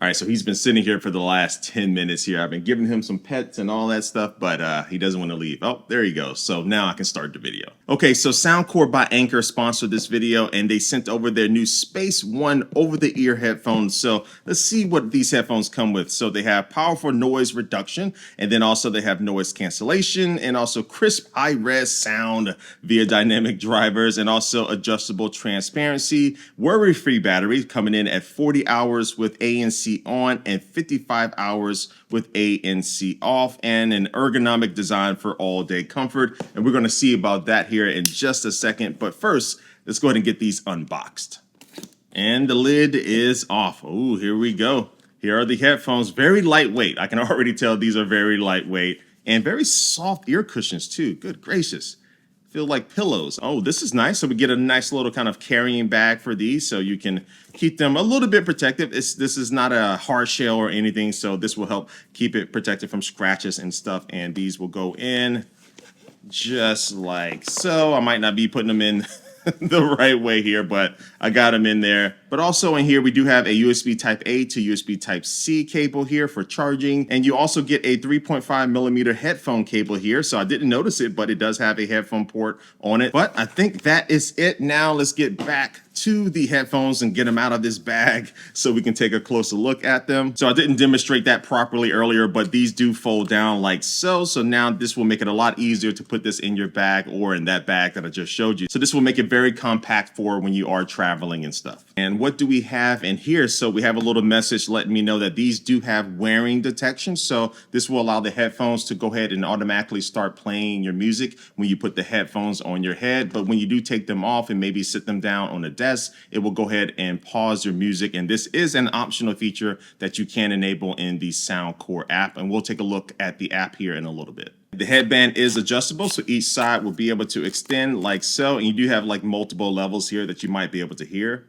All right, so he's been sitting here for the last 10 minutes here. I've been giving him some pets and all that stuff, but he doesn't want to leave. Oh, there he goes. So now I can start the video. Okay, so Soundcore by Anchor sponsored this video, and they sent over their new Space One over-the-ear headphones. So let's see what these headphones come with. So they have powerful noise reduction, and then also they have noise cancellation, and also crisp high-res sound via dynamic drivers, and also adjustable transparency, worry-free battery coming in at 40 hours with ANC on and 55 hours with ANC off, and an ergonomic design for all-day comfort. And we're going to see about that here in just a second. But first, let's go ahead and get these unboxed. And the lid is off. Oh, here we go. Here are the headphones. Very lightweight. I can already tell these are very lightweight and very soft ear cushions too. Good gracious. Feel like pillows. Oh, this is nice. So we get a nice little kind of carrying bag for these, so you can keep them a little bit protected. This is not a hard shell or anything, so this will help keep it protected from scratches and stuff. And these will go in just like so. I might not be putting them in the right way here, but I got them in there. But also in here, we do have a USB Type A to USB Type C cable here for charging. And you also get a 3.5 millimeter headphone cable here. So I didn't notice it, but it does have a headphone port on it. But I think that is it. Now let's get back to the headphones and get them out of this bag so we can take a closer look at them. So I didn't demonstrate that properly earlier, but these do fold down like so. So now this will make it a lot easier to put this in your bag or in that bag that I just showed you. So this will make it very compact for when you are traveling and stuff. And what do we have in here? So we have a little message letting me know that these do have wearing detection. So this will allow the headphones to go ahead and automatically start playing your music when you put the headphones on your head. But when you do take them off and maybe sit them down on a desk, it will go ahead and pause your music. And this is an optional feature that you can enable in the Soundcore app. And we'll take a look at the app here in a little bit. The headband is adjustable, so each side will be able to extend like so. And you do have like multiple levels here that you might be able to hear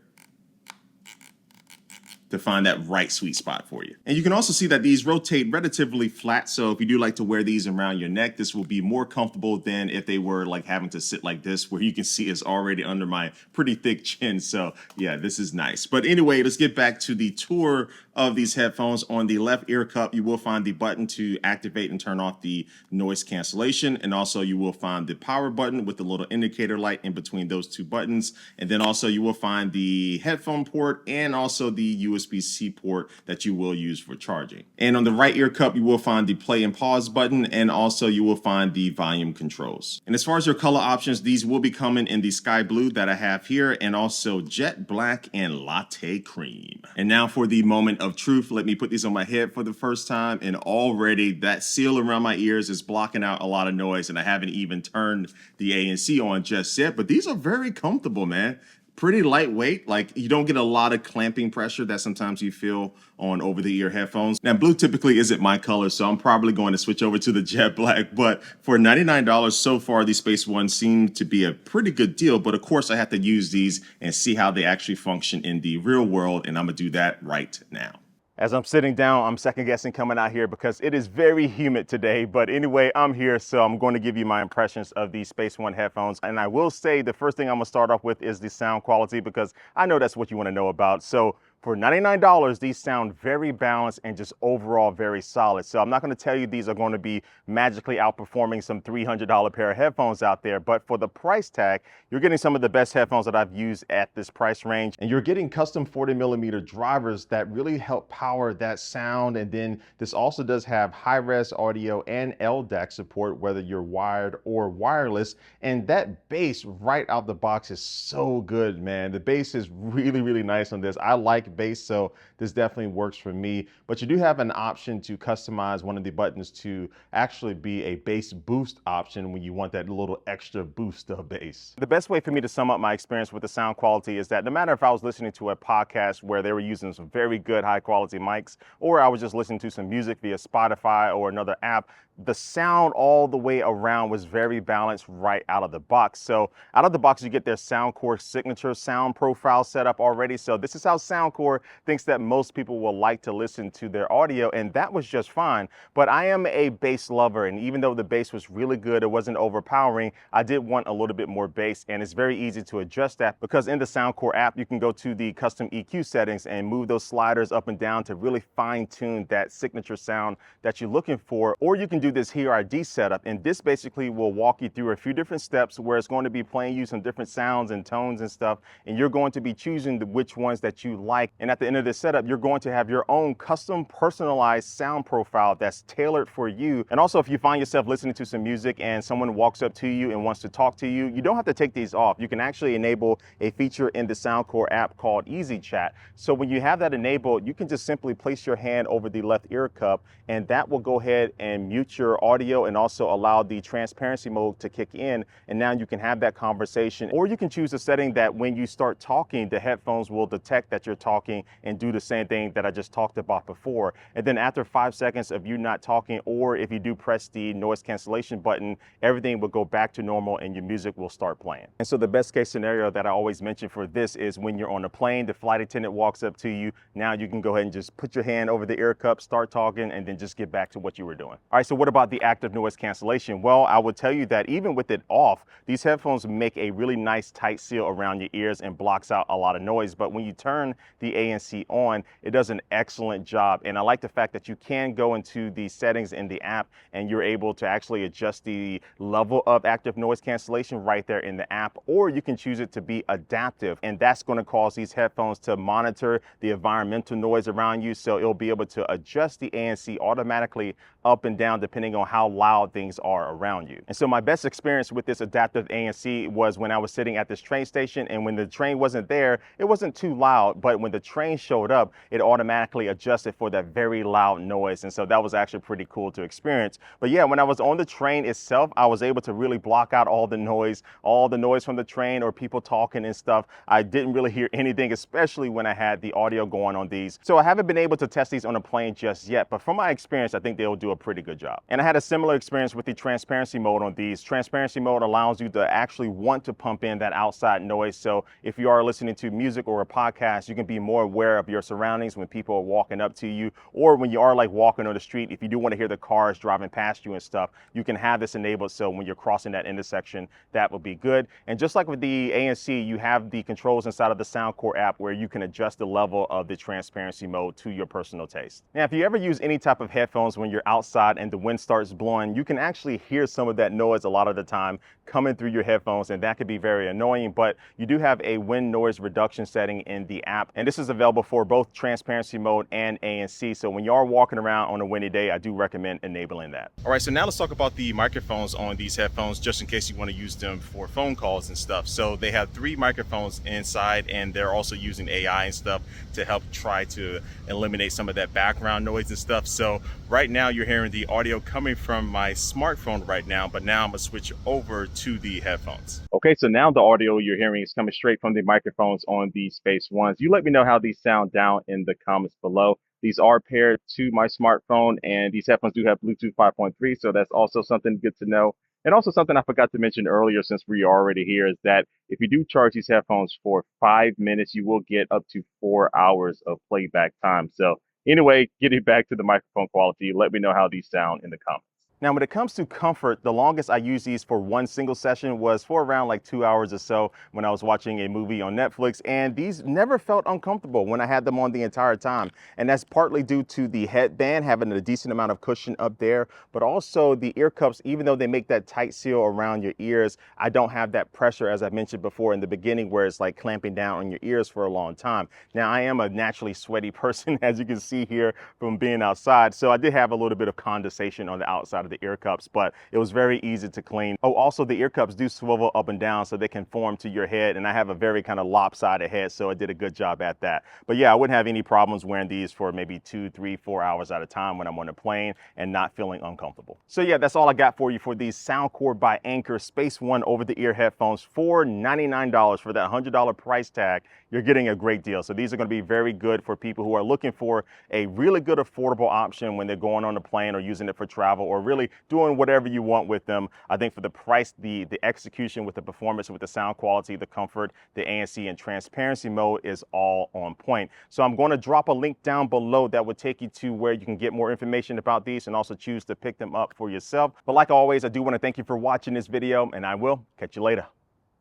to find that right sweet spot for you. And you can also see that these rotate relatively flat. So if you do like to wear these around your neck, this will be more comfortable than if they were like having to sit like this, where you can see it's already under my pretty thick chin. So yeah, this is nice. But anyway, let's get back to the tour of these headphones. On the left ear cup, you will find the button to activate and turn off the noise cancellation. And also you will find the power button with the little indicator light in between those two buttons. And then also you will find the headphone port and also the USB-C port that you will use for charging. And on the right ear cup, you will find the play and pause button, and also you will find the volume controls. And as far as your color options, these will be coming in the sky blue that I have here, and also jet black and latte cream. And now for the moment of truth, let me put these on my head for the first time, and already that seal around my ears is blocking out a lot of noise, and I haven't even turned the ANC on just yet, but these are very comfortable, man. Pretty lightweight. Like, you don't get a lot of clamping pressure that sometimes you feel on over-the-ear headphones. Now, blue typically isn't my color, so I'm probably going to switch over to the jet black. But for $99 so far, these Space Ones seem to be a pretty good deal. But of course, I have to use these and see how they actually function in the real world, and I'm gonna do that right now. As I'm sitting down, I'm second guessing coming out here because it is very humid today. But anyway, I'm here, so I'm going to give you my impressions of these Space One headphones. And I will say the first thing I'm gonna start off with is the sound quality, because I know that's what you want to know about. So for $99, these sound very balanced and just overall very solid. So I'm not going to tell you these are going to be magically outperforming some $300 pair of headphones out there, but for the price tag, you're getting some of the best headphones that I've used at this price range. And you're getting custom 40mm drivers that really help power that sound. And then this also does have high-res audio and LDAC support, whether you're wired or wireless. And that bass right out the box is so good, man. The bass is really, really nice on this. I like bass, so this definitely works for me. But you do have an option to customize one of the buttons to actually be a bass boost option when you want that little extra boost of bass. The best way for me to sum up my experience with the sound quality is that no matter if I was listening to a podcast where they were using some very good high quality mics, or I was just listening to some music via Spotify or another app, the sound all the way around was very balanced right out of the box. So out of the box, you get their Soundcore signature sound profile set up already. So this is how Soundcore Soundcore thinks that most people will like to listen to their audio, and that was just fine. But I am a bass lover, and even though the bass was really good, it wasn't overpowering, I did want a little bit more bass, and it's very easy to adjust that because in the Soundcore app, you can go to the custom EQ settings and move those sliders up and down to really fine tune that signature sound that you're looking for. Or you can do this Hear ID setup, and this basically will walk you through a few different steps where it's going to be playing you some different sounds and tones and stuff, and you're going to be choosing which ones that you like. And at the end of this setup, you're going to have your own custom personalized sound profile that's tailored for you. And also, if you find yourself listening to some music and someone walks up to you and wants to talk to you, you don't have to take these off. You can actually enable a feature in the Soundcore app called Easy Chat. So when you have that enabled, you can just simply place your hand over the left ear cup, and that will go ahead and mute your audio and also allow the transparency mode to kick in. And now you can have that conversation, or you can choose a setting that when you start talking, the headphones will detect that you're talking and do the same thing that I just talked about before. And then after 5 seconds of you not talking, or if you do press the noise cancellation button, everything will go back to normal and your music will start playing. And so the best case scenario that I always mention for this is when you're on a plane, the flight attendant walks up to you. Now you can go ahead and just put your hand over the ear cup, start talking, and then just get back to what you were doing. All right, so what about the active noise cancellation? Well, I would tell you that even with it off, these headphones make a really nice tight seal around your ears and blocks out a lot of noise. But when you turn the ANC on, it does an excellent job. And I like the fact that you can go into the settings in the app and you're able to actually adjust the level of active noise cancellation right there in the app, or you can choose it to be adaptive. And that's going to cause these headphones to monitor the environmental noise around you. So it'll be able to adjust the ANC automatically up and down depending on how loud things are around you. And so my best experience with this adaptive ANC was when I was sitting at this train station, and when the train wasn't there, it wasn't too loud, but when the train showed up, it automatically adjusted for that very loud noise. And so that was actually pretty cool to experience. But yeah, when I was on the train itself, I was able to really block out all the noise from the train or people talking and stuff. I didn't really hear anything, especially when I had the audio going on these. So I haven't been able to test these on a plane just yet, but from my experience, I think they'll do a pretty good job. And I had a similar experience with the transparency mode on these. Transparency mode allows you to actually want to pump in that outside noise. So if you are listening to music or a podcast, you can be more aware of your surroundings when people are walking up to you, or when you are like walking on the street. If you do want to hear the cars driving past you and stuff, you can have this enabled. So when you're crossing that intersection, that will be good. And just like with the ANC, you have the controls inside of the Soundcore app where you can adjust the level of the transparency mode to your personal taste. Now, if you ever use any type of headphones when you're outside and the wind starts blowing, you can actually hear some of that noise a lot of the time coming through your headphones, and that could be very annoying. But you do have a wind noise reduction setting in the app, and this is available for both transparency mode and ANC. So when you are walking around on a windy day, I do recommend enabling that. All right, so now let's talk about the microphones on these headphones, just in case you want to use them for phone calls and stuff. So they have 3 microphones inside, and they're also using AI and stuff to help try to eliminate some of that background noise and stuff. So right now you're hearing the audio coming from my smartphone right now, but now I'm gonna switch over to the headphones. Okay, so now the audio you're hearing is coming straight from the microphones on the Space Ones. You let me know how these sound down in the comments below. These are paired to my smartphone, and these headphones do have Bluetooth 5.3, so that's also something good to know. And also something I forgot to mention earlier, since we're already here, is that if you do charge these headphones for 5 minutes, you will get up to 4 hours of playback time. So anyway, getting back to the microphone quality, let me know how these sound in the comments. Now, when it comes to comfort, the longest I used these for one single session was for around like 2 hours or so when I was watching a movie on Netflix, and these never felt uncomfortable when I had them on the entire time. And that's partly due to the headband having a decent amount of cushion up there, but also the ear cups, even though they make that tight seal around your ears, I don't have that pressure, as I mentioned before in the beginning, where it's like clamping down on your ears for a long time. Now, I am a naturally sweaty person, as you can see here from being outside, so I did have a little bit of condensation on the outside of the ear cups, but it was very easy to clean. Oh, also the ear cups do swivel up and down so they can form to your head, and I have a very kind of lopsided head, so I did a good job at that. But yeah, I wouldn't have any problems wearing these for maybe 2, 3, 4 hours at a time when I'm on a plane and not feeling uncomfortable. So yeah, that's all I got for you for these Soundcore by Anker Space One over-the-ear headphones for $99. For that $100 price tag, you're getting a great deal. So these are going to be very good for people who are looking for a really good affordable option when they're going on a plane or using it for travel, or really really doing whatever you want with them. I think for the price, the execution with the performance, with the sound quality, the comfort, the ANC and transparency mode is all on point. So I'm going to drop a link down below that would take you to where you can get more information about these and also choose to pick them up for yourself. But like always, I do want to thank you for watching this video, and I will catch you later.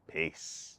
Peace.